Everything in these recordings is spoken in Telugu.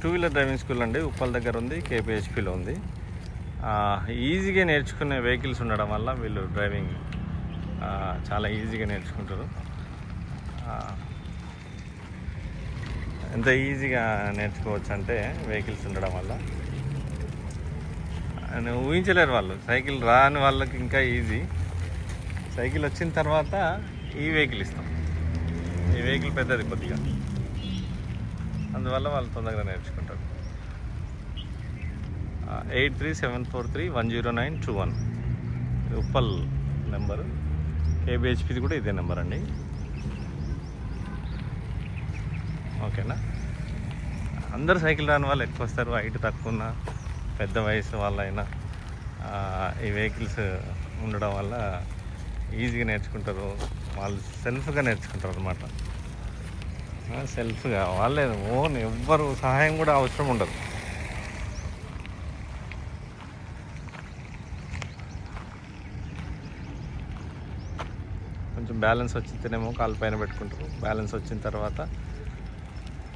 టూ వీలర్ డ్రైవింగ్ స్కూల్ అండి, ఉప్పల్ దగ్గర ఉంది, కేపీహెచ్పిలో ఉంది. ఈజీగా నేర్చుకునే వెహికల్స్ ఉండడం వల్ల వీళ్ళు డ్రైవింగ్ చాలా ఈజీగా నేర్చుకుంటారు. ఎంత ఈజీగా నేర్చుకోవచ్చు అంటే వెహికల్స్ ఉండడం వల్ల ఊహించలేరు వాళ్ళు. సైకిల్ రాని వాళ్ళకి ఇంకా ఈజీ. సైకిల్ వచ్చిన తర్వాత ఈ వెహికల్ ఇస్తాం. ఈ వెహికల్ పెద్దది కొద్దిగా, అందువల్ల వాళ్ళు తొందరగా నేర్చుకుంటారు. 8374310921 ఉప్పల్ నెంబరు. కేబిహెచ్పిది కూడా ఇదే నెంబర్ అండి. ఓకేనా? అందరు సైకిల్ రాని వాళ్ళు ఎక్కువ వస్తారు. హైట్ తక్కువ ఉన్న, పెద్ద వయసు వాళ్ళైనా ఈ వెహికల్స్ ఉండడం వల్ల ఈజీగా నేర్చుకుంటారు. వాళ్ళు సెల్ఫ్గా నేర్చుకుంటారు అన్నమాట. సెల్ఫ్గా వాళ్ళే ఓన్, ఎవ్వరు సహాయం కూడా అవసరం ఉండదు. కొంచెం బ్యాలెన్స్ వచ్చితేనేమో కాలు పైన పెట్టుకుంటారు. బ్యాలెన్స్ వచ్చిన తర్వాత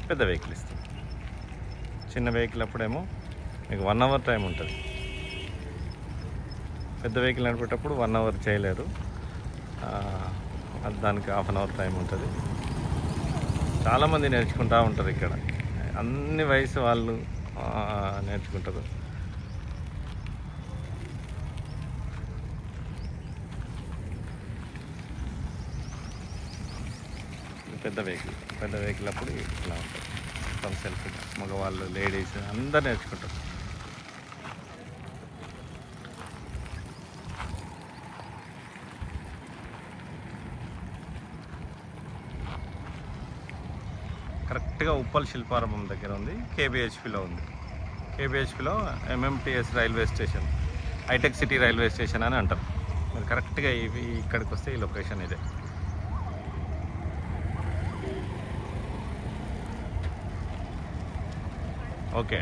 పెద్ద వెహికల్ ఇస్తాం. చిన్న వెహికల్ అప్పుడేమో మీకు 1 అవర్ టైం ఉంటుంది. పెద్ద వెహికల్ నడిపేటప్పుడు 1 అవర్ చేయలేరు, దానికి 1/2 అవర్ టైం ఉంటుంది. చాలామంది నేర్చుకుంటూ ఉంటారు ఇక్కడ. అన్ని వయసు వాళ్ళు నేర్చుకుంటారు. పెద్ద వెహికల్ అప్పుడు ఇట్లా ఉంటుంది. మొత్తం సెల్ఫ్, మగవాళ్ళు, లేడీస్ అందరు నేర్చుకుంటారు. కరెక్ట్గా ఉప్పల్ శిల్పారామం దగ్గర ఉంది. కేబిహెచ్పిలో ఉంది. కేబిహెచ్పిలో MMTS railway station, hitech city railway station అని అంటారు. మీరు కరెక్ట్గా ఇక్కడికి వస్తే ఈ లొకేషన్ ఇదే. ఓకే.